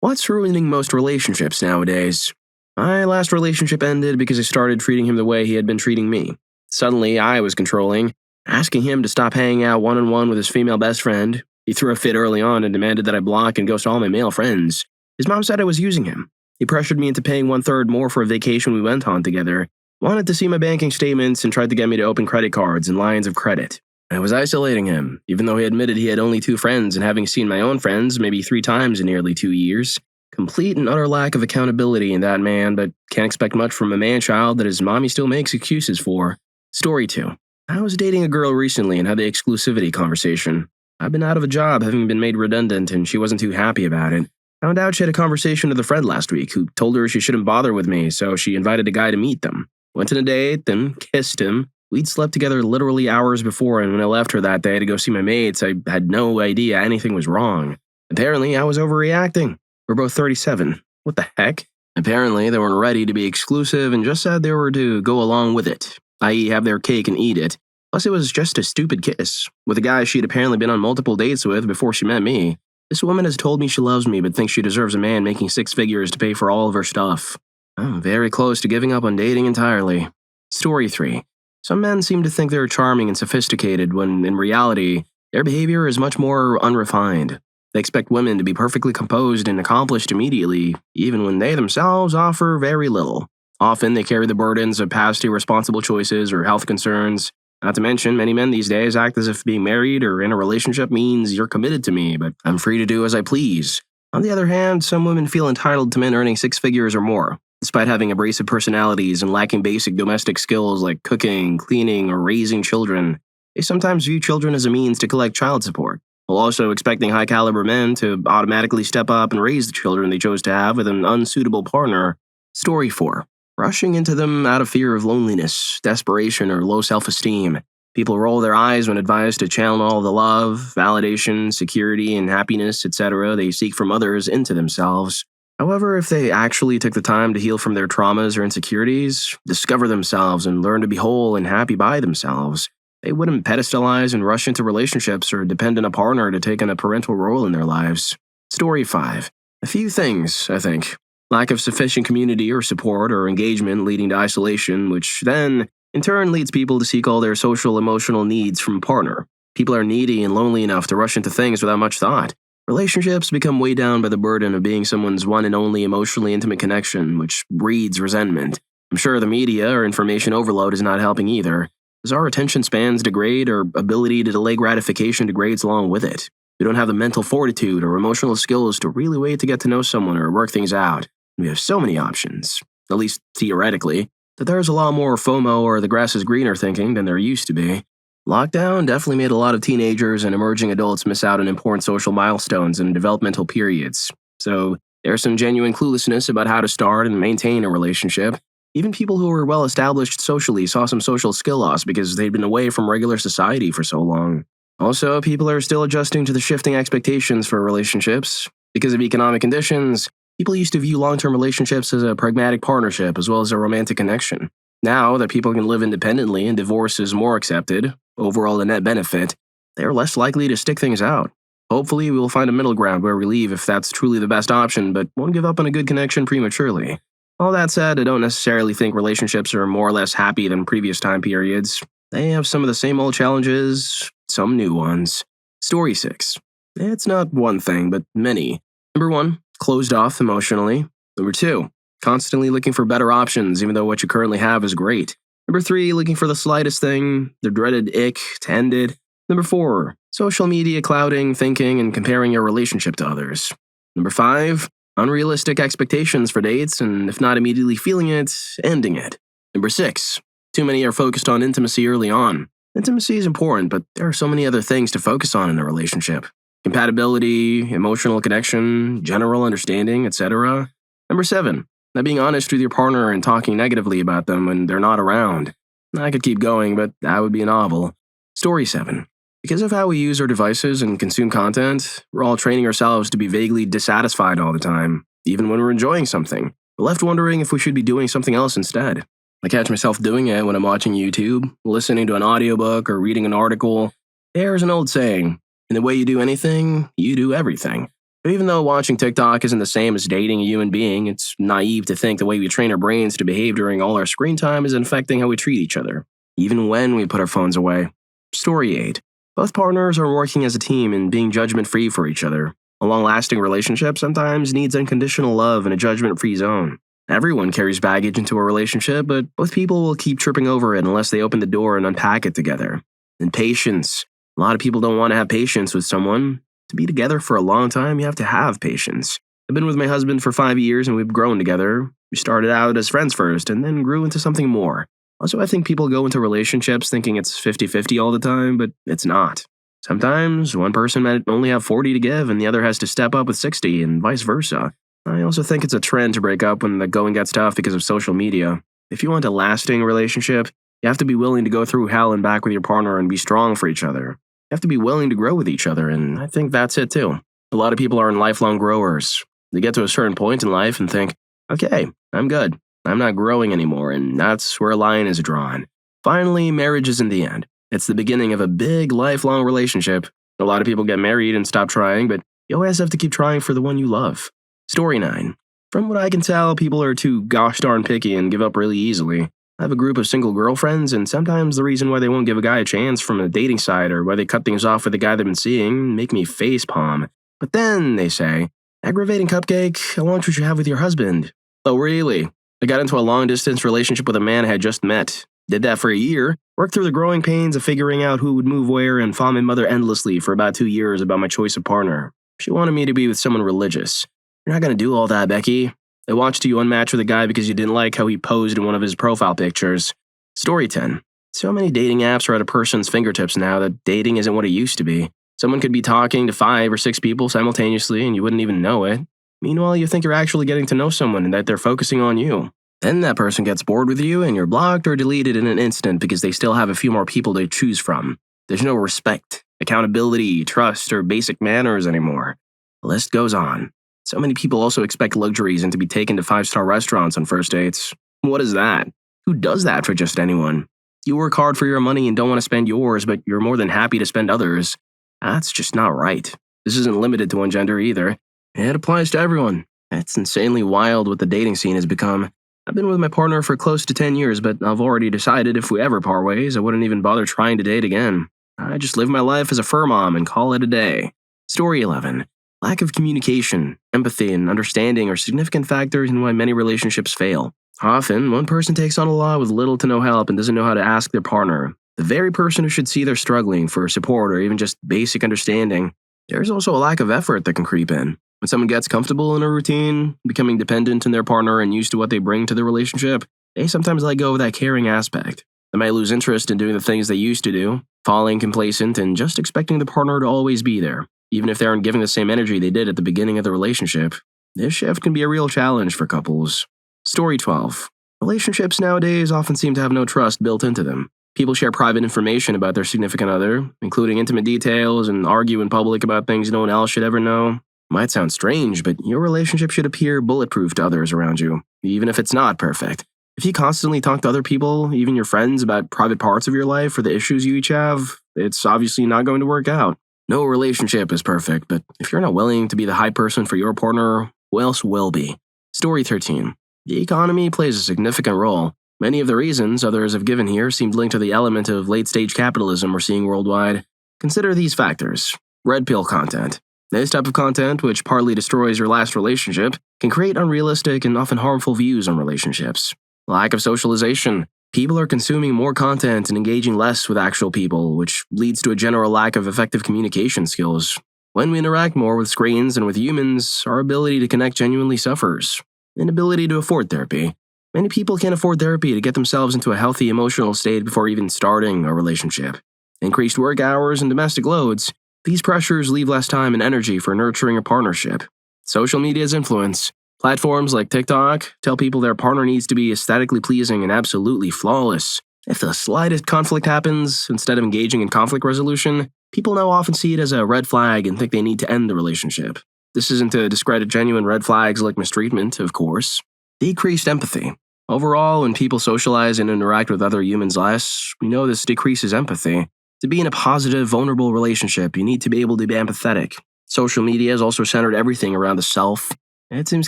What's ruining most relationships nowadays? My last relationship ended because I started treating him the way he had been treating me. Suddenly, I was controlling, asking him to stop hanging out one-on-one with his female best friend. He threw a fit early on and demanded that I block and ghost all my male friends. His mom said I was using him. He pressured me into paying 1/3 more for a vacation we went on together, wanted to see my banking statements, and tried to get me to open credit cards and lines of credit. I was isolating him, even though he admitted he had only 2 friends and having seen my own friends maybe 3 times in nearly 2 years. Complete and utter lack of accountability in that man, but can't expect much from a man-child that his mommy still makes excuses for. Story 2. I was dating a girl recently and had the exclusivity conversation. I've been out of a job having been made redundant and she wasn't too happy about it. Found out she had a conversation with a friend last week who told her she shouldn't bother with me, so she invited a guy to meet them. Went on a date, then kissed him. We'd slept together literally hours before, and when I left her that day to go see my mates, I had no idea anything was wrong. Apparently, I was overreacting. We're both 37. What the heck? Apparently, they weren't ready to be exclusive and just said they were to go along with it, i.e. have their cake and eat it. Plus, it was just a stupid kiss, with a guy she'd apparently been on multiple dates with before she met me. This woman has told me she loves me but thinks she deserves a man making 6 figures to pay for all of her stuff. I'm very close to giving up on dating entirely. Story 3. Some men seem to think they're charming and sophisticated when, in reality, their behavior is much more unrefined. They expect women to be perfectly composed and accomplished immediately, even when they themselves offer very little. Often, they carry the burdens of past irresponsible choices or health concerns. Not to mention, many men these days act as if being married or in a relationship means you're committed to me, but I'm free to do as I please. On the other hand, some women feel entitled to men earning 6 figures or more, despite having abrasive personalities and lacking basic domestic skills like cooking, cleaning, or raising children. They sometimes view children as a means to collect child support, while also expecting high-caliber men to automatically step up and raise the children they chose to have with an unsuitable partner. Story 4. Rushing into them out of fear of loneliness, desperation, or low self-esteem. People roll their eyes when advised to channel all the love, validation, security, and happiness, etc. they seek from others into themselves. However, if they actually took the time to heal from their traumas or insecurities, discover themselves, and learn to be whole and happy by themselves, they wouldn't pedestalize and rush into relationships or depend on a partner to take on a parental role in their lives. Story 5. A few things, I think. Lack of sufficient community or support or engagement leading to isolation, which then, in turn, leads people to seek all their social emotional needs from a partner. People are needy and lonely enough to rush into things without much thought. Relationships become weighed down by the burden of being someone's one and only emotionally intimate connection, which breeds resentment. I'm sure the media or information overload is not helping either, as our attention spans degrade, our ability to delay gratification degrades along with it. We don't have the mental fortitude or emotional skills to really wait to get to know someone or work things out. We have so many options, at least theoretically, that there's a lot more FOMO or the grass is greener thinking than there used to be. Lockdown definitely made a lot of teenagers and emerging adults miss out on important social milestones and developmental periods. So there's some genuine cluelessness about how to start and maintain a relationship. Even people who were well established socially saw some social skill loss because they'd been away from regular society for so long. Also, people are still adjusting to the shifting expectations for relationships. Because of economic conditions, people used to view long-term relationships as a pragmatic partnership as well as a romantic connection. Now that people can live independently and divorce is more accepted, overall a net benefit, they are less likely to stick things out. Hopefully, we will find a middle ground where we leave if that's truly the best option, but won't give up on a good connection prematurely. All that said, I don't necessarily think relationships are more or less happy than previous time periods. They have some of the same old challenges, some new ones. Story 6. It's not one thing, but many. Number 1, closed off emotionally. Number 2, constantly looking for better options even though what you currently have is great. Number 3, looking for the slightest thing, the dreaded ick to end it. Number 4, social media clouding, thinking, and comparing your relationship to others. Number 5, unrealistic expectations for dates, and if not immediately feeling it, ending it. Number 6, too many are focused on intimacy early on. Intimacy is important, but there are so many other things to focus on in a relationship. Compatibility, emotional connection, general understanding, etc. Number 7, not being honest with your partner and talking negatively about them when they're not around. I could keep going, but that would be a novel. Story 7. Because of how we use our devices and consume content, we're all training ourselves to be vaguely dissatisfied all the time, even when we're enjoying something. We're left wondering if we should be doing something else instead. I catch myself doing it when I'm watching YouTube, listening to an audiobook, or reading an article. There's an old saying, in the way you do anything, you do everything. Even though watching TikTok isn't the same as dating a human being, it's naive to think the way we train our brains to behave during all our screen time is affecting how we treat each other, even when we put our phones away. Story 8. Both partners are working as a team and being judgment-free for each other. A long-lasting relationship sometimes needs unconditional love and a judgment-free zone. Everyone carries baggage into a relationship, but both people will keep tripping over it unless they open the door and unpack it together. And patience. A lot of people don't want to have patience with someone. To be together for a long time, you have to have patience. I've been with my husband for 5 years and we've grown together. We started out as friends first and then grew into something more. Also, I think people go into relationships thinking it's 50-50 all the time, but it's not. Sometimes one person might only have 40 to give and the other has to step up with 60 and vice versa. I also think it's a trend to break up when the going gets tough because of social media. If you want a lasting relationship, you have to be willing to go through hell and back with your partner and be strong for each other. You have to be willing to grow with each other, and I think that's it too. A lot of people aren't lifelong growers. They get to a certain point in life and think, okay, I'm good. I'm not growing anymore, and that's where a line is drawn. Finally, marriage isn't the end. It's the beginning of a big, lifelong relationship. A lot of people get married and stop trying, but you always have to keep trying for the one you love. Story 9. From what I can tell, people are too gosh darn picky and give up really easily. I have a group of single girlfriends, and sometimes the reason why they won't give a guy a chance from a dating site or why they cut things off with the guy they've been seeing make me facepalm. But then, they say, aggravating cupcake, I want what you have with your husband. Oh, really? I got into a long-distance relationship with a man I had just met. Did that for a year, worked through the growing pains of figuring out who would move where, and fought my mother endlessly for about 2 years about my choice of partner. She wanted me to be with someone religious. You're not gonna do all that, Becky. I watched you unmatch with a guy because you didn't like how he posed in one of his profile pictures. Story 10. So many dating apps are at a person's fingertips now that dating isn't what it used to be. Someone could be talking to 5 or 6 people simultaneously and you wouldn't even know it. Meanwhile, you think you're actually getting to know someone and that they're focusing on you. Then that person gets bored with you and you're blocked or deleted in an instant because they still have a few more people to choose from. There's no respect, accountability, trust, or basic manners anymore. The list goes on. So many people also expect luxuries and to be taken to 5-star restaurants on first dates. What is that? Who does that for just anyone? You work hard for your money and don't want to spend yours, but you're more than happy to spend others. That's just not right. This isn't limited to one gender either. It applies to everyone. It's insanely wild what the dating scene has become. I've been with my partner for close to 10 years, but I've already decided if we ever part ways, I wouldn't even bother trying to date again. I just live my life as a fur mom and call it a day. Story 11. Lack of communication, empathy, and understanding are significant factors in why many relationships fail. Often, one person takes on a lot with little to no help and doesn't know how to ask their partner, the very person who should see they're struggling, for support or even just basic understanding. There's also a lack of effort that can creep in. When someone gets comfortable in a routine, becoming dependent on their partner and used to what they bring to the relationship, they sometimes let go of that caring aspect. They might lose interest in doing the things they used to do, falling complacent and just expecting the partner to always be there. Even if they aren't giving the same energy they did at the beginning of the relationship, this shift can be a real challenge for couples. Story 12. Relationships nowadays often seem to have no trust built into them. People share private information about their significant other, including intimate details, and argue in public about things no one else should ever know. Might sound strange, but your relationship should appear bulletproof to others around you, even if it's not perfect. If you constantly talk to other people, even your friends, about private parts of your life or the issues you each have, it's obviously not going to work out. No relationship is perfect, but if you're not willing to be the high person for your partner, who else will be? Story 13. The economy plays a significant role. Many of the reasons others have given here seem linked to the element of late-stage capitalism we're seeing worldwide. Consider these factors. Red pill content. This type of content, which partly destroys your last relationship, can create unrealistic and often harmful views on relationships. Lack of socialization. People are consuming more content and engaging less with actual people, which leads to a general lack of effective communication skills. When we interact more with screens than with humans, our ability to connect genuinely suffers. Inability to afford therapy. Many people can't afford therapy to get themselves into a healthy emotional state before even starting a relationship. Increased work hours and domestic loads. These pressures leave less time and energy for nurturing a partnership. Social media's influence. Platforms like TikTok tell people their partner needs to be aesthetically pleasing and absolutely flawless. If the slightest conflict happens, instead of engaging in conflict resolution, people now often see it as a red flag and think they need to end the relationship. This isn't to discredit genuine red flags like mistreatment, of course. Decreased empathy. Overall, when people socialize and interact with other humans less, we know this decreases empathy. To be in a positive, vulnerable relationship, you need to be able to be empathetic. Social media has also centered everything around the self. It seems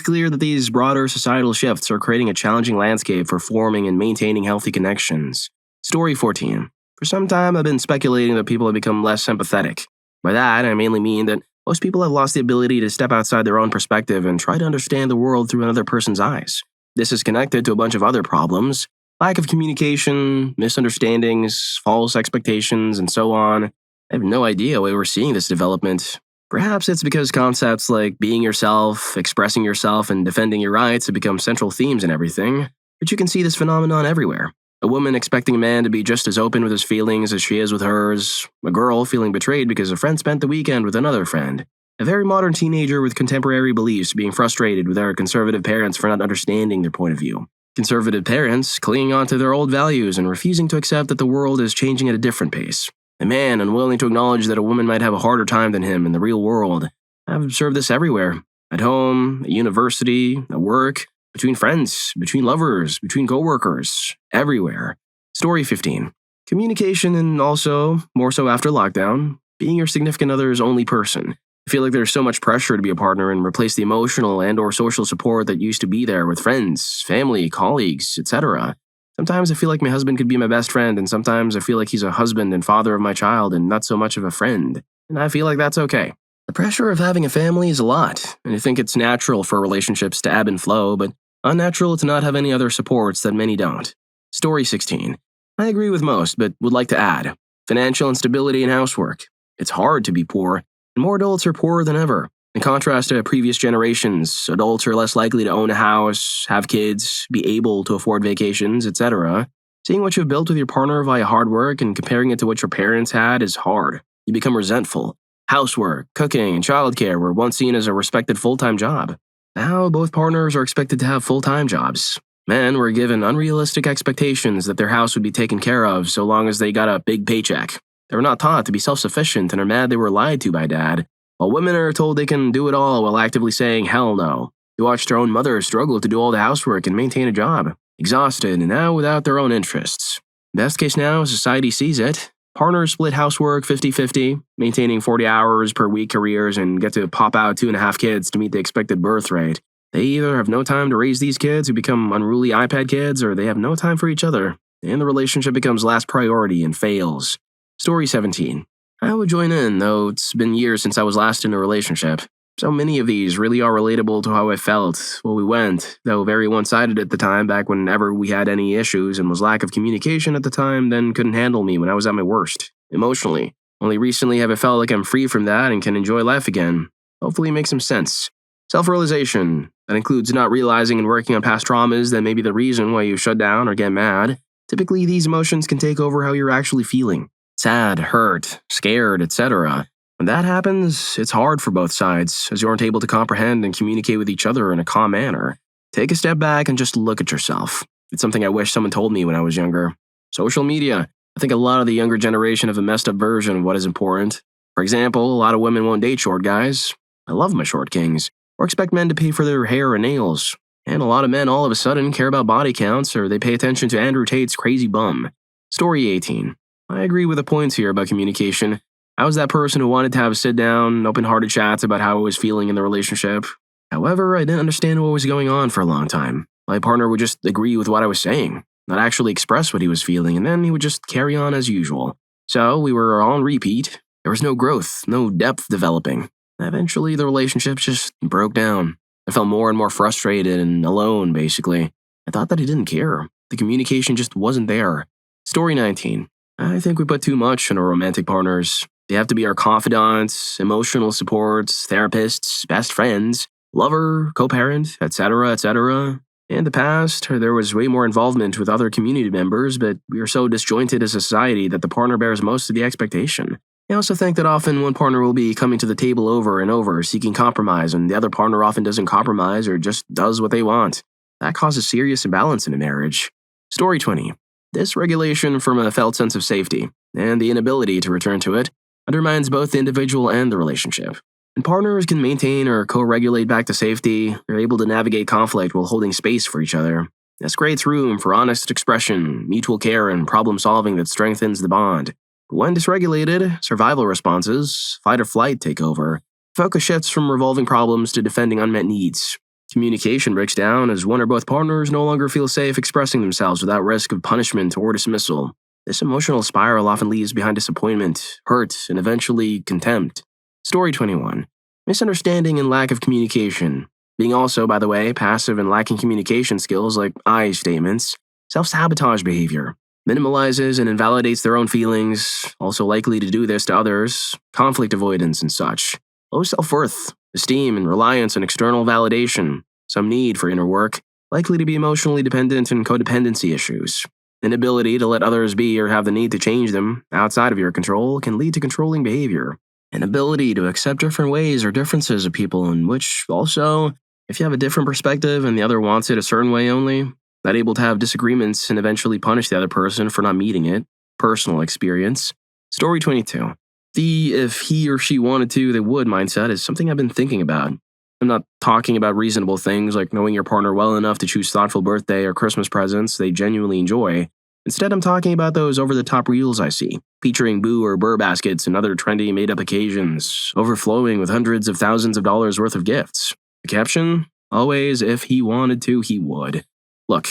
clear that these broader societal shifts are creating a challenging landscape for forming and maintaining healthy connections. Story 14. For some time, I've been speculating that people have become less sympathetic. By that, I mainly mean that most people have lost the ability to step outside their own perspective and try to understand the world through another person's eyes. This is connected to a bunch of other problems: lack of communication, misunderstandings, false expectations, and so on. I have no idea why we're seeing this development. Perhaps it's because concepts like being yourself, expressing yourself, and defending your rights have become central themes in everything, but you can see this phenomenon everywhere. A woman expecting a man to be just as open with his feelings as she is with hers, a girl feeling betrayed because a friend spent the weekend with another friend, a very modern teenager with contemporary beliefs being frustrated with their conservative parents for not understanding their point of view, conservative parents clinging onto their old values and refusing to accept that the world is changing at a different pace. A man unwilling to acknowledge that a woman might have a harder time than him in the real world. I've observed this everywhere. At home, at university, at work, between friends, between lovers, between coworkers, everywhere. Story 15. Communication, and also, more so after lockdown, being your significant other's only person. I feel like there's so much pressure to be a partner and replace the emotional and/or social support that used to be there with friends, family, colleagues, etc. Sometimes I feel like my husband could be my best friend, and sometimes I feel like he's a husband and father of my child and not so much of a friend. And I feel like that's okay. The pressure of having a family is a lot, and I think it's natural for relationships to ebb and flow, but unnatural to not have any other supports that many don't. Story 16. I agree with most, but would like to add. Financial instability and housework. It's hard to be poor, and more adults are poorer than ever. In contrast to previous generations, adults are less likely to own a house, have kids, be able to afford vacations, etc. Seeing what you've built with your partner via hard work and comparing it to what your parents had is hard. You become resentful. Housework, cooking, and childcare were once seen as a respected full-time job. Now, both partners are expected to have full-time jobs. Men were given unrealistic expectations that their house would be taken care of so long as they got a big paycheck. They were not taught to be self-sufficient and are mad they were lied to by dad. While women are told they can do it all while actively saying hell no. They watch their own mother struggle to do all the housework and maintain a job, exhausted and now without their own interests. Best case now, society sees it. Partners split housework 50-50, maintaining 40 hours per week careers and get to pop out 2.5 kids to meet the expected birth rate. They either have no time to raise these kids who become unruly iPad kids, or they have no time for each other, and the relationship becomes last priority and fails. Story 17. I would join in, though it's been years since I was last in a relationship. So many of these really are relatable to how I felt while we went, though very one-sided at the time back whenever we had any issues, and was lack of communication at the time then couldn't handle me when I was at my worst, emotionally. Only recently have I felt like I'm free from that and can enjoy life again. Hopefully it makes some sense. Self-realization. That includes not realizing and working on past traumas that may be the reason why you shut down or get mad. Typically, these emotions can take over how you're actually feeling. Sad, hurt, scared, etc. When that happens, it's hard for both sides, as you aren't able to comprehend and communicate with each other in a calm manner. Take a step back and just look at yourself. It's something I wish someone told me when I was younger. Social media. I think a lot of the younger generation have a messed up version of what is important. For example, a lot of women won't date short guys. I love my short kings. Or expect men to pay for their hair and nails. And a lot of men all of a sudden care about body counts, or they pay attention to Andrew Tate's crazy bum. Story 18. I agree with the points here about communication. I was that person who wanted to have sit-down, open-hearted chats about how I was feeling in the relationship. However, I didn't understand what was going on for a long time. My partner would just agree with what I was saying, not actually express what he was feeling, and then he would just carry on as usual. So we were on repeat. There was no growth, no depth developing. Eventually, the relationship just broke down. I felt more and more frustrated and alone, basically. I thought that he didn't care. The communication just wasn't there. Story 19. I think we put too much on our romantic partners. They have to be our confidants, emotional supports, therapists, best friends, lover, co-parent, etc., etc. In the past, there was way more involvement with other community members, but we are so disjointed as a society that the partner bears most of the expectation. I also think that often one partner will be coming to the table over and over, seeking compromise, and the other partner often doesn't compromise or just does what they want. That causes serious imbalance in a marriage. Story 20. Dysregulation from a felt sense of safety, and the inability to return to it, undermines both the individual and the relationship. When partners can maintain or co-regulate back to safety, they're able to navigate conflict while holding space for each other. This creates room for honest expression, mutual care, and problem-solving that strengthens the bond. But when dysregulated, survival responses, fight or flight, take over. Focus shifts from resolving problems to defending unmet needs. Communication breaks down as one or both partners no longer feel safe expressing themselves without risk of punishment or dismissal. This emotional spiral often leaves behind disappointment, hurt, and eventually contempt. Story 21. Misunderstanding and lack of communication. Being also, by the way, passive and lacking communication skills like I statements, self-sabotage behavior, minimalizes and invalidates their own feelings, also likely to do this to others, conflict avoidance and such. Low self-worth, esteem and reliance on external validation, some need for inner work, likely to be emotionally dependent and codependency issues. Inability to let others be or have the need to change them outside of your control can lead to controlling behavior. Inability to accept different ways or differences of people, in which also, if you have a different perspective and the other wants it a certain way only, not able to have disagreements and eventually punish the other person for not meeting it. Personal experience. Story 22. The if he or she wanted to, they would mindset is something I've been thinking about. I'm not talking about reasonable things like knowing your partner well enough to choose thoughtful birthday or Christmas presents they genuinely enjoy. Instead, I'm talking about those over-the-top reels I see, featuring boo or burr baskets and other trendy made-up occasions, overflowing with hundreds of thousands of dollars worth of gifts. The caption? Always, if he wanted to, he would. Look,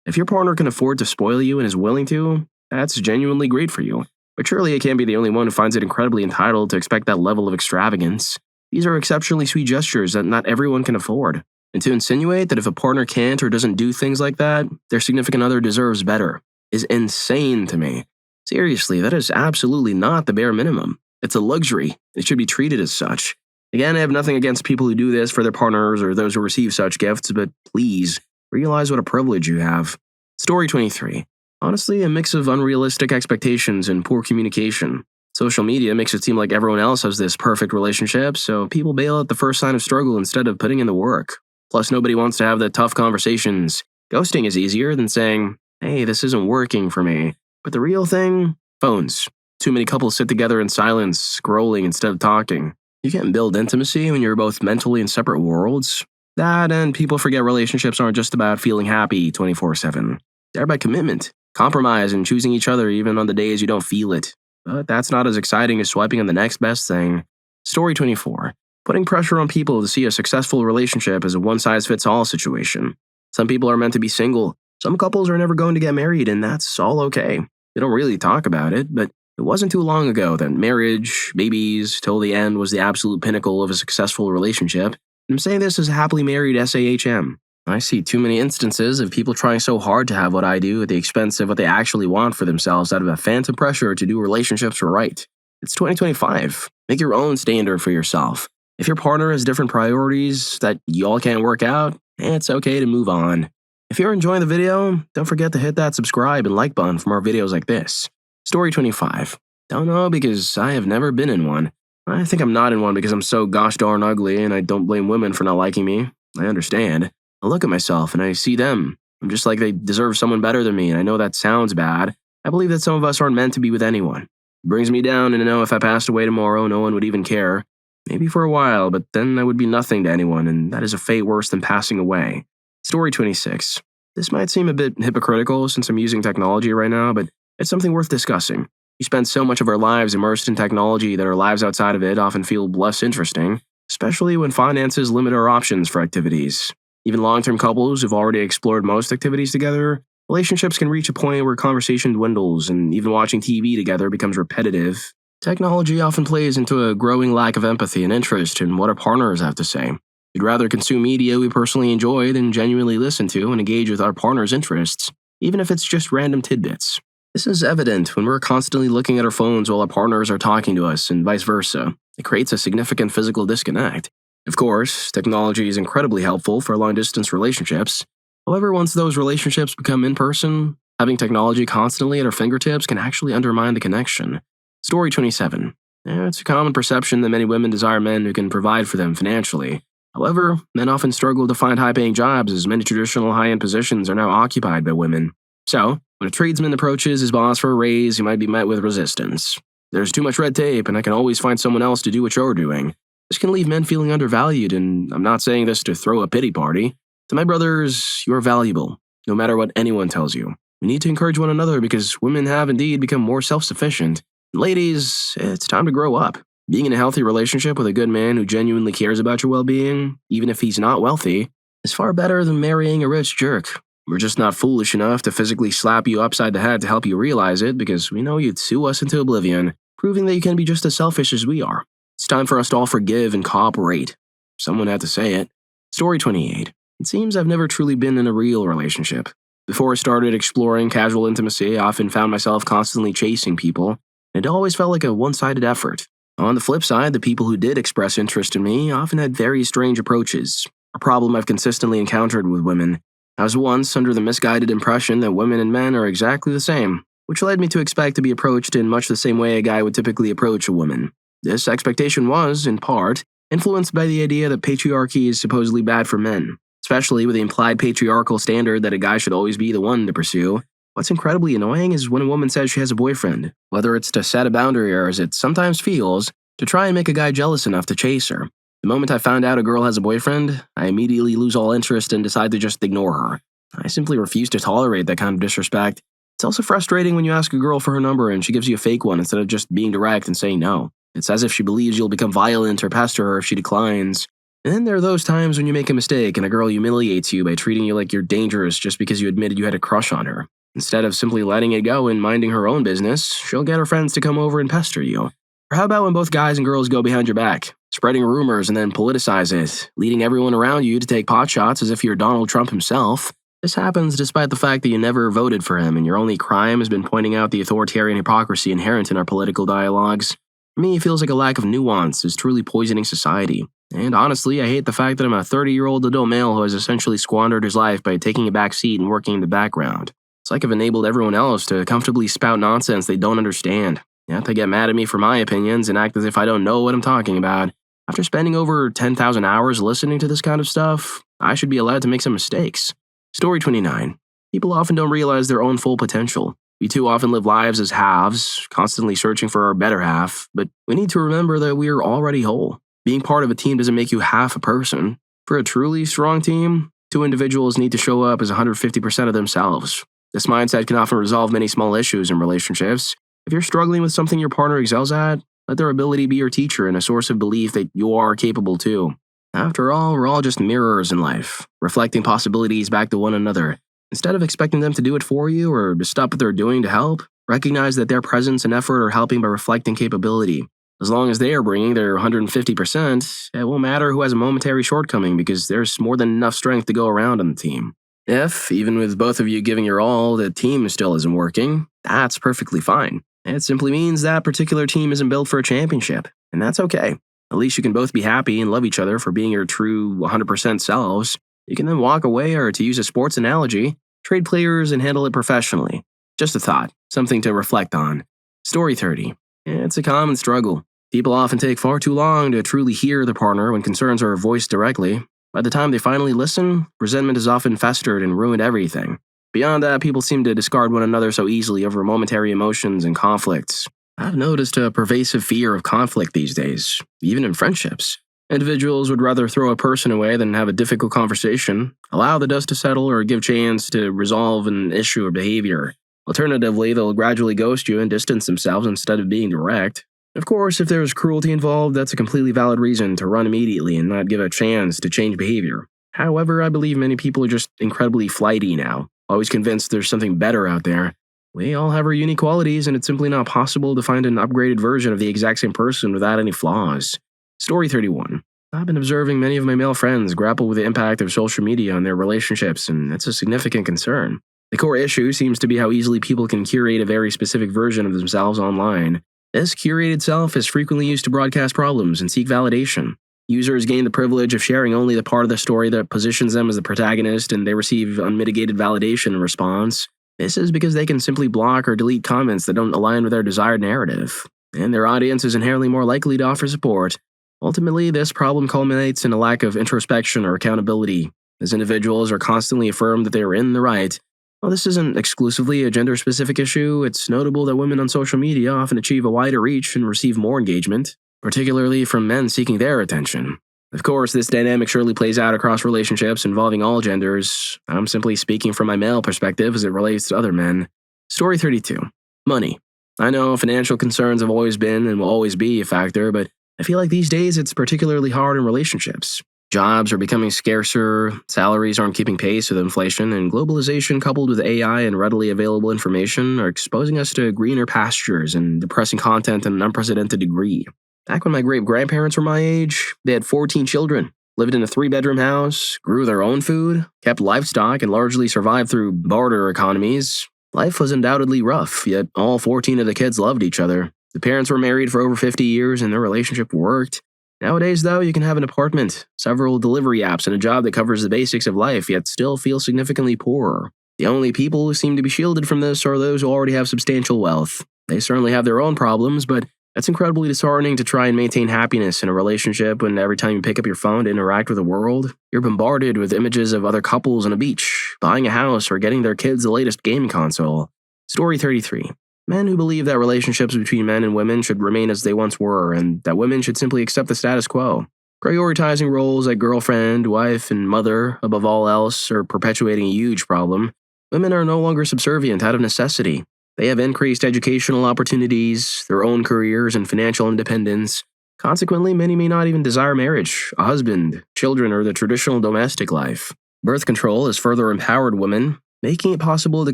if your partner can afford to spoil you and is willing to, that's genuinely great for you. But surely it can't be the only one who finds it incredibly entitled to expect that level of extravagance. These are exceptionally sweet gestures that not everyone can afford. And to insinuate that if a partner can't or doesn't do things like that, their significant other deserves better is insane to me. Seriously, that is absolutely not the bare minimum. It's a luxury. It should be treated as such. Again, I have nothing against people who do this for their partners or those who receive such gifts, but please, realize what a privilege you have. Story 23. Honestly, a mix of unrealistic expectations and poor communication. Social media makes it seem like everyone else has this perfect relationship, so people bail at the first sign of struggle instead of putting in the work. Plus, nobody wants to have the tough conversations. Ghosting is easier than saying, hey, this isn't working for me. But the real thing? Phones. Too many couples sit together in silence, scrolling instead of talking. You can't build intimacy when you're both mentally in separate worlds. That and people forget relationships aren't just about feeling happy 24/7. They're about commitment, compromise, and choosing each other even on the days you don't feel it. But that's not as exciting as swiping on the next best thing. Story 24. Putting pressure on people to see a successful relationship as a one-size-fits-all situation. Some people are meant to be single. Some couples are never going to get married, and that's all okay. They don't really talk about it, but it wasn't too long ago that marriage, babies, till the end was the absolute pinnacle of a successful relationship. I'm saying this as a happily married SAHM. I see too many instances of people trying so hard to have what I do at the expense of what they actually want for themselves out of a phantom pressure to do relationships right. It's 2025. Make your own standard for yourself. If your partner has different priorities that y'all can't work out, it's okay to move on. If you're enjoying the video, don't forget to hit that subscribe and like button for more videos like this. Story 25. Don't know because I have never been in one. I think I'm not in one because I'm so gosh darn ugly and I don't blame women for not liking me. I understand. I look at myself and I see them. I'm just like they deserve someone better than me, and I know that sounds bad. I believe that some of us aren't meant to be with anyone. It brings me down to know if I passed away tomorrow, no one would even care. Maybe for a while, but then I would be nothing to anyone, and that is a fate worse than passing away. Story 26. This might seem a bit hypocritical since I'm using technology right now, but it's something worth discussing. We spend so much of our lives immersed in technology that our lives outside of it often feel less interesting, especially when finances limit our options for activities. Even long-term couples who've already explored most activities together, relationships can reach a point where conversation dwindles and even watching TV together becomes repetitive. Technology often plays into a growing lack of empathy and interest in what our partners have to say. We'd rather consume media we personally enjoy than genuinely listen to and engage with our partner's interests, even if it's just random tidbits. This is evident when we're constantly looking at our phones while our partners are talking to us and vice versa. It creates a significant physical disconnect. Of course, technology is incredibly helpful for long-distance relationships. However, once those relationships become in-person, having technology constantly at our fingertips can actually undermine the connection. Story 27. It's a common perception that many women desire men who can provide for them financially. However, men often struggle to find high-paying jobs as many traditional high-end positions are now occupied by women. So, when a tradesman approaches his boss for a raise, he might be met with resistance. There's too much red tape, and I can always find someone else to do what you're doing. This can leave men feeling undervalued, and I'm not saying this to throw a pity party. To my brothers, you're valuable, no matter what anyone tells you. We need to encourage one another because women have indeed become more self-sufficient. And ladies, it's time to grow up. Being in a healthy relationship with a good man who genuinely cares about your well-being, even if he's not wealthy, is far better than marrying a rich jerk. We're just not foolish enough to physically slap you upside the head to help you realize it because we know you'd sue us into oblivion, proving that you can be just as selfish as we are. It's time for us to all forgive and cooperate. Someone had to say it. Story 28. It seems I've never truly been in a real relationship. Before I started exploring casual intimacy, I often found myself constantly chasing people, and it always felt like a one-sided effort. On the flip side, the people who did express interest in me often had very strange approaches, a problem I've consistently encountered with women. I was once under the misguided impression that women and men are exactly the same, which led me to expect to be approached in much the same way a guy would typically approach a woman. This expectation was, in part, influenced by the idea that patriarchy is supposedly bad for men, especially with the implied patriarchal standard that a guy should always be the one to pursue. What's incredibly annoying is when a woman says she has a boyfriend, whether it's to set a boundary or, as it sometimes feels, to try and make a guy jealous enough to chase her. The moment I found out a girl has a boyfriend, I immediately lose all interest and decide to just ignore her. I simply refuse to tolerate that kind of disrespect. It's also frustrating when you ask a girl for her number and she gives you a fake one instead of just being direct and saying no. It's as if she believes you'll become violent or pester her if she declines. And then there are those times when you make a mistake and a girl humiliates you by treating you like you're dangerous just because you admitted you had a crush on her. Instead of simply letting it go and minding her own business, she'll get her friends to come over and pester you. Or how about when both guys and girls go behind your back, spreading rumors and then politicize it, leading everyone around you to take potshots as if you're Donald Trump himself? This happens despite the fact that you never voted for him and your only crime has been pointing out the authoritarian hypocrisy inherent in our political dialogues. For me, it feels like a lack of nuance is truly poisoning society. And honestly, I hate the fact that I'm a 30-year-old adult male who has essentially squandered his life by taking a back seat and working in the background. It's like I've enabled everyone else to comfortably spout nonsense they don't understand. Yet they get mad at me for my opinions and act as if I don't know what I'm talking about. After spending over 10,000 hours listening to this kind of stuff, I should be allowed to make some mistakes. Story 29. People often don't realize their own full potential. We too often live lives as halves, constantly searching for our better half, but we need to remember that we are already whole. Being part of a team doesn't make you half a person. For a truly strong team, two individuals need to show up as 150% of themselves. This mindset can often resolve many small issues in relationships. If you're struggling with something your partner excels at, let their ability be your teacher and a source of belief that you are capable too. After all, we're all just mirrors in life, reflecting possibilities back to one another. Instead of expecting them to do it for you or to stop what they're doing to help, recognize that their presence and effort are helping by reflecting capability. As long as they are bringing their 150%, it won't matter who has a momentary shortcoming because there's more than enough strength to go around on the team. If, even with both of you giving your all, the team still isn't working, that's perfectly fine. It simply means that particular team isn't built for a championship, and that's okay. At least you can both be happy and love each other for being your true 100% selves. You can then walk away, or to use a sports analogy, trade players and handle it professionally. Just a thought, something to reflect on. Story 30. It's a common struggle. People often take far too long to truly hear their partner when concerns are voiced directly. By the time they finally listen, resentment has often festered and ruined everything. Beyond that, people seem to discard one another so easily over momentary emotions and conflicts. I've noticed a pervasive fear of conflict these days, even in friendships. Individuals would rather throw a person away than have a difficult conversation, allow the dust to settle, or give chance to resolve an issue or behavior. Alternatively, they'll gradually ghost you and distance themselves instead of being direct. Of course, if there's cruelty involved, that's a completely valid reason to run immediately and not give a chance to change behavior. However, I believe many people are just incredibly flighty now, always convinced there's something better out there. We all have our unique qualities, and it's simply not possible to find an upgraded version of the exact same person without any flaws. Story 31. I've been observing many of my male friends grapple with the impact of social media on their relationships, and it's a significant concern. The core issue seems to be how easily people can curate a very specific version of themselves online. This curated self is frequently used to broadcast problems and seek validation. Users gain the privilege of sharing only the part of the story that positions them as the protagonist, and they receive unmitigated validation in response. This is because they can simply block or delete comments that don't align with their desired narrative, and their audience is inherently more likely to offer support. Ultimately, this problem culminates in a lack of introspection or accountability, as individuals are constantly affirmed that they are in the right. While this isn't exclusively a gender-specific issue, it's notable that women on social media often achieve a wider reach and receive more engagement, particularly from men seeking their attention. Of course, this dynamic surely plays out across relationships involving all genders. I'm simply speaking from my male perspective as it relates to other men. Story 32. Money. I know financial concerns have always been and will always be a factor, but I feel like these days it's particularly hard in relationships. Jobs are becoming scarcer, salaries aren't keeping pace with inflation, and globalization coupled with AI and readily available information are exposing us to greener pastures and depressing content at an unprecedented degree. Back when my great-grandparents were my age, they had 14 children, lived in a 3-bedroom house, grew their own food, kept livestock, and largely survived through barter economies. Life was undoubtedly rough, yet all 14 of the kids loved each other. The parents were married for over 50 years and their relationship worked. Nowadays, though, you can have an apartment, several delivery apps, and a job that covers the basics of life, yet still feel significantly poorer. The only people who seem to be shielded from this are those who already have substantial wealth. They certainly have their own problems, but that's incredibly disheartening to try and maintain happiness in a relationship when every time you pick up your phone to interact with the world, you're bombarded with images of other couples on a beach, buying a house, or getting their kids the latest gaming console. Story 33. Men who believe that relationships between men and women should remain as they once were, and that women should simply accept the status quo. Prioritizing roles like girlfriend, wife, and mother above all else are perpetuating a huge problem. Women are no longer subservient out of necessity. They have increased educational opportunities, their own careers, and financial independence. Consequently, many may not even desire marriage, a husband, children, or the traditional domestic life. Birth control has further empowered women, making it possible to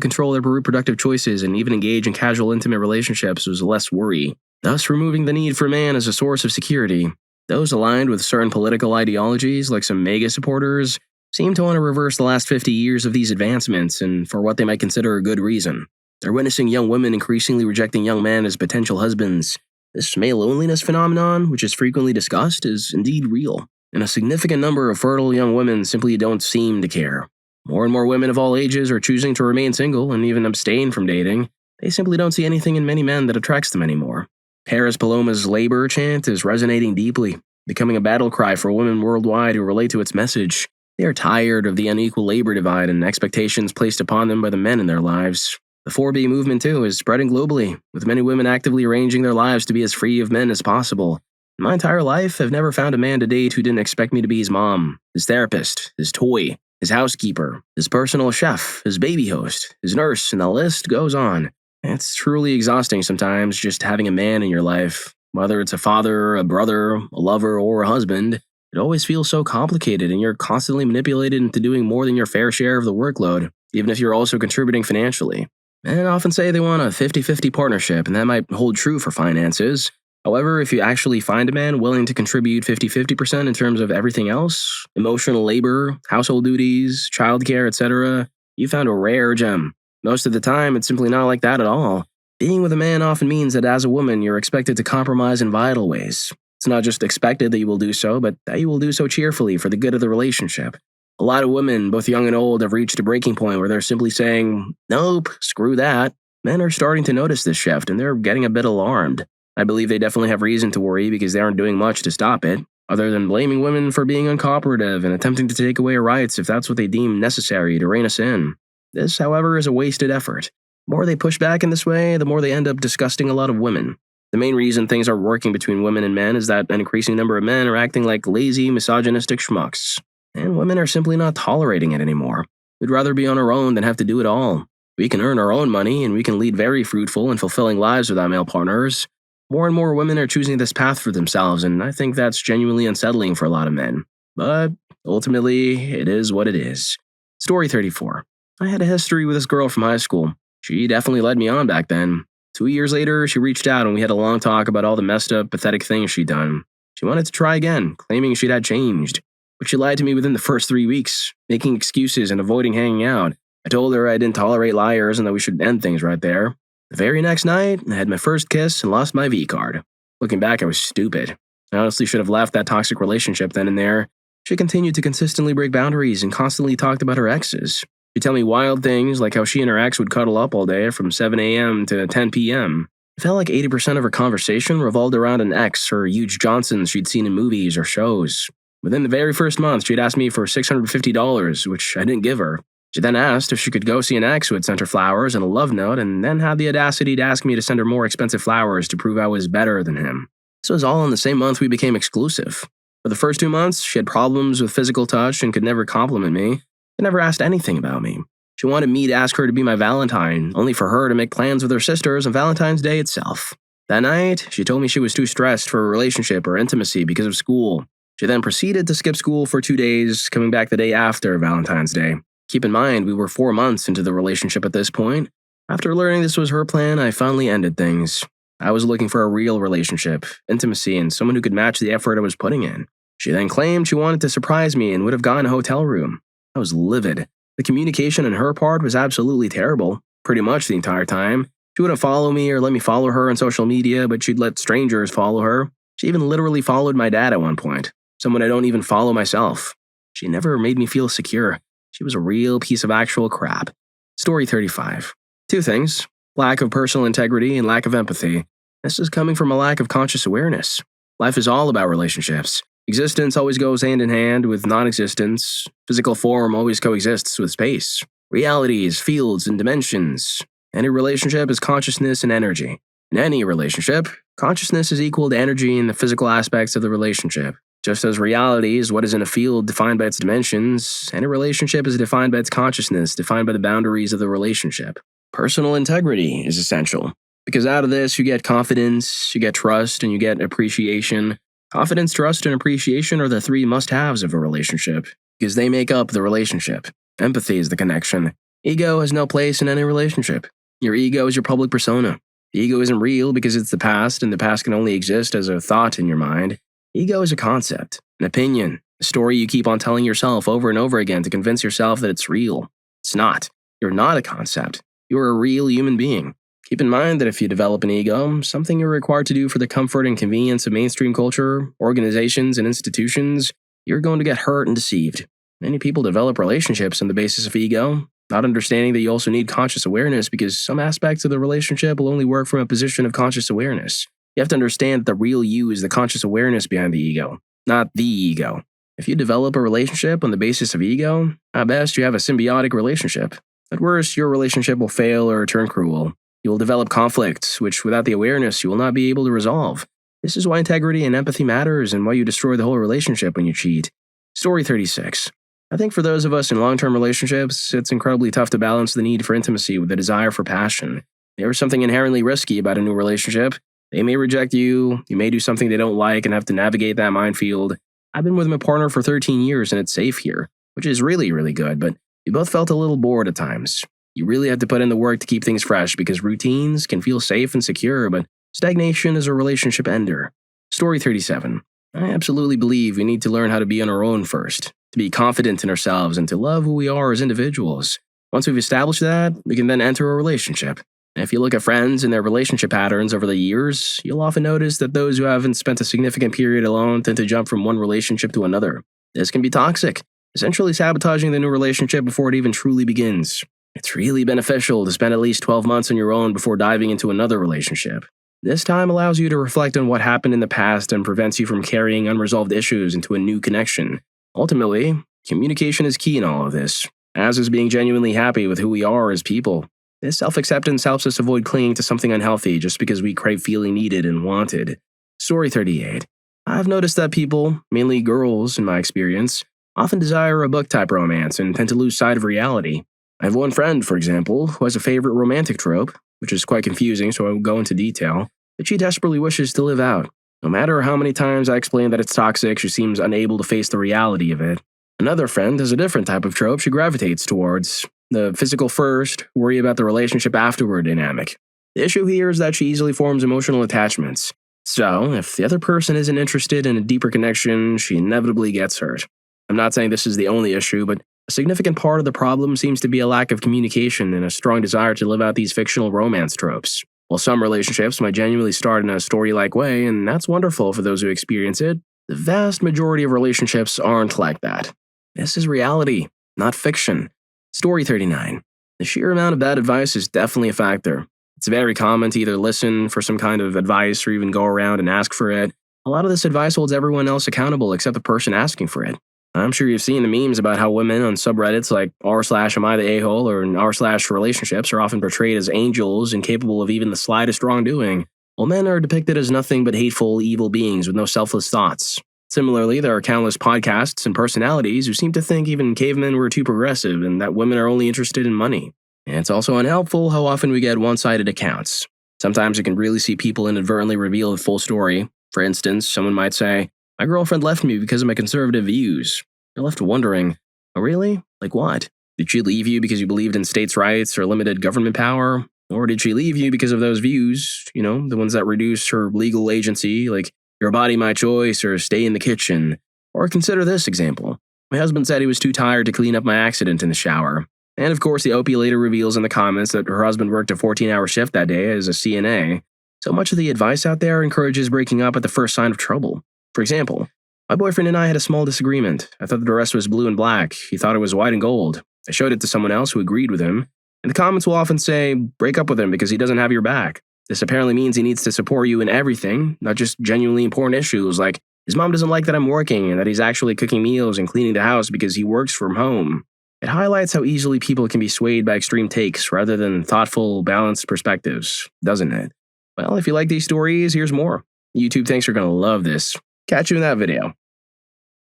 control their reproductive choices and even engage in casual intimate relationships with less worry, thus removing the need for man as a source of security. Those aligned with certain political ideologies, like some MAGA supporters, seem to want to reverse the last 50 years of these advancements, and for what they might consider a good reason. They're witnessing young women increasingly rejecting young men as potential husbands. This male loneliness phenomenon, which is frequently discussed, is indeed real, and a significant number of fertile young women simply don't seem to care. More and more women of all ages are choosing to remain single and even abstain from dating. They simply don't see anything in many men that attracts them anymore. Paris Paloma's labor chant is resonating deeply, becoming a battle cry for women worldwide who relate to its message. They are tired of the unequal labor divide and expectations placed upon them by the men in their lives. The 4B movement, too, is spreading globally, with many women actively arranging their lives to be as free of men as possible. In my entire life, I've never found a man to date who didn't expect me to be his mom, his therapist, his toy, his housekeeper, his personal chef, his baby host, his nurse, and the list goes on. It's truly exhausting sometimes just having a man in your life. Whether it's a father, a brother, a lover, or a husband, it always feels so complicated and you're constantly manipulated into doing more than your fair share of the workload, even if you're also contributing financially. Men often say they want a 50-50 partnership, and that might hold true for finances. However, if you actually find a man willing to contribute 50-50% in terms of everything else, emotional labor, household duties, childcare, etc., you found a rare gem. Most of the time, it's simply not like that at all. Being with a man often means that as a woman, you're expected to compromise in vital ways. It's not just expected that you will do so, but that you will do so cheerfully for the good of the relationship. A lot of women, both young and old, have reached a breaking point where they're simply saying, "Nope, screw that." Men are starting to notice this shift, and they're getting a bit alarmed. I believe they definitely have reason to worry because they aren't doing much to stop it, other than blaming women for being uncooperative and attempting to take away our rights if that's what they deem necessary to rein us in. This, however, is a wasted effort. The more they push back in this way, the more they end up disgusting a lot of women. The main reason things are working between women and men is that an increasing number of men are acting like lazy, misogynistic schmucks. And women are simply not tolerating it anymore. We'd rather be on our own than have to do it all. We can earn our own money, and we can lead very fruitful and fulfilling lives without male partners. More and more women are choosing this path for themselves, and I think that's genuinely unsettling for a lot of men. But ultimately, it is what it is. Story 34. I had a history with this girl from high school. She definitely led me on back then. 2 years later, she reached out and we had a long talk about all the messed up, pathetic things she'd done. She wanted to try again, claiming she'd had changed. But she lied to me within the first 3 weeks, making excuses and avoiding hanging out. I told her I didn't tolerate liars and that we should end things right there. The very next night, I had my first kiss and lost my V-card. Looking back, I was stupid. I honestly should have left that toxic relationship then and there. She continued to consistently break boundaries and constantly talked about her exes. She'd tell me wild things like how she and her ex would cuddle up all day from 7 a.m. to 10 p.m. It felt like 80% of her conversation revolved around an ex or huge Johnsons she'd seen in movies or shows. Within the very first month, she'd asked me for $650, which I didn't give her. She then asked if she could go see an ex who had sent her flowers and a love note, and then had the audacity to ask me to send her more expensive flowers to prove I was better than him. This was all in the same month we became exclusive. For the first 2 months, she had problems with physical touch and could never compliment me. She never asked anything about me. She wanted me to ask her to be my Valentine, only for her to make plans with her sisters on Valentine's Day itself. That night, she told me she was too stressed for a relationship or intimacy because of school. She then proceeded to skip school for 2 days, coming back the day after Valentine's Day. Keep in mind, we were 4 months into the relationship at this point. After learning this was her plan, I finally ended things. I was looking for a real relationship, intimacy, and someone who could match the effort I was putting in. She then claimed she wanted to surprise me and would have gotten a hotel room. I was livid. The communication on her part was absolutely terrible, pretty much the entire time. She wouldn't follow me or let me follow her on social media, but she'd let strangers follow her. She even literally followed my dad at one point, someone I don't even follow myself. She never made me feel secure. She was a real piece of actual crap. Story 35. 2 things: lack of personal integrity and lack of empathy. This is coming from a lack of conscious awareness. Life is all about relationships. Existence always goes hand in hand with non-existence. Physical form always coexists with space. Realities, fields, and dimensions. Any relationship is consciousness and energy. In any relationship, consciousness is equal to energy in the physical aspects of the relationship. Just as reality is what is in a field defined by its dimensions, any relationship is defined by its consciousness, defined by the boundaries of the relationship. Personal integrity is essential, because out of this you get confidence, you get trust, and you get appreciation. Confidence, trust, and appreciation are the 3 must-haves of a relationship, because they make up the relationship. Empathy is the connection. Ego has no place in any relationship. Your ego is your public persona. The ego isn't real because it's the past, and the past can only exist as a thought in your mind. Ego is a concept, an opinion, a story you keep on telling yourself over and over again to convince yourself that it's real. It's not. You're not a concept. You're a real human being. Keep in mind that if you develop an ego, something you're required to do for the comfort and convenience of mainstream culture, organizations, and institutions, you're going to get hurt and deceived. Many people develop relationships on the basis of ego, not understanding that you also need conscious awareness because some aspects of the relationship will only work from a position of conscious awareness. You have to understand that the real you is the conscious awareness behind the ego, not the ego. If you develop a relationship on the basis of ego, at best you have a symbiotic relationship. At worst, your relationship will fail or turn cruel. You will develop conflicts, which without the awareness you will not be able to resolve. This is why integrity and empathy matters and why you destroy the whole relationship when you cheat. Story 36. I think for those of us in long-term relationships, it's incredibly tough to balance the need for intimacy with the desire for passion. There is something inherently risky about a new relationship. They may reject you, you may do something they don't like and have to navigate that minefield. I've been with my partner for 13 years and it's safe here, which is really, really good, but we both felt a little bored at times. You really have to put in the work to keep things fresh because routines can feel safe and secure, but stagnation is a relationship ender. Story 37. I absolutely believe we need to learn how to be on our own first, to be confident in ourselves and to love who we are as individuals. Once we've established that, we can then enter a relationship. And if you look at friends and their relationship patterns over the years, you'll often notice that those who haven't spent a significant period alone tend to jump from one relationship to another. This can be toxic, essentially sabotaging the new relationship before it even truly begins. It's really beneficial to spend at least 12 months on your own before diving into another relationship. This time allows you to reflect on what happened in the past and prevents you from carrying unresolved issues into a new connection. Ultimately, communication is key in all of this, as is being genuinely happy with who we are as people. This self-acceptance helps us avoid clinging to something unhealthy just because we crave feeling needed and wanted. Story 38. I've noticed that people, mainly girls in my experience, often desire a book-type romance and tend to lose sight of reality. I have one friend, for example, who has a favorite romantic trope, which is quite confusing, so I won't go into detail, that she desperately wishes to live out. No matter how many times I explain that it's toxic, she seems unable to face the reality of it. Another friend has a different type of trope she gravitates towards, the physical first, worry about the relationship afterward dynamic. The issue here is that she easily forms emotional attachments. So, if the other person isn't interested in a deeper connection, she inevitably gets hurt. I'm not saying this is the only issue, but a significant part of the problem seems to be a lack of communication and a strong desire to live out these fictional romance tropes. While some relationships might genuinely start in a story-like way, and that's wonderful for those who experience it, the vast majority of relationships aren't like that. This is reality, not fiction. Story 39. The sheer amount of bad advice is definitely a factor. It's very common to either listen for some kind of advice or even go around and ask for it. A lot of this advice holds everyone else accountable except the person asking for it. I'm sure you've seen the memes about how women on subreddits like r/am I the a-hole or r/relationships are often portrayed as angels incapable of even the slightest wrongdoing, while men are depicted as nothing but hateful, evil beings with no selfless thoughts. Similarly, there are countless podcasts and personalities who seem to think even cavemen were too progressive and that women are only interested in money. And it's also unhelpful how often we get one-sided accounts. Sometimes you can really see people inadvertently reveal the full story. For instance, someone might say, "My girlfriend left me because of my conservative views." You're left wondering, "Oh really? Like what? Did she leave you because you believed in states' rights or limited government power? Or did she leave you because of those views, the ones that reduce her legal agency, like your body, my choice, or stay in the kitchen?" Or consider this example. My husband said he was too tired to clean up my accident in the shower. And of course, the OP later reveals in the comments that her husband worked a 14-hour shift that day as a CNA. So much of the advice out there encourages breaking up at the first sign of trouble. For example, my boyfriend and I had a small disagreement. I thought the dress was blue and black. He thought it was white and gold. I showed it to someone else who agreed with him. And the comments will often say, "Break up with him because he doesn't have your back." This apparently means he needs to support you in everything, not just genuinely important issues like his mom doesn't like that I'm working and that he's actually cooking meals and cleaning the house because he works from home. It highlights how easily people can be swayed by extreme takes rather than thoughtful, balanced perspectives, doesn't it? Well, if you like these stories, here's more. YouTube thinks you're going to love this. Catch you in that video.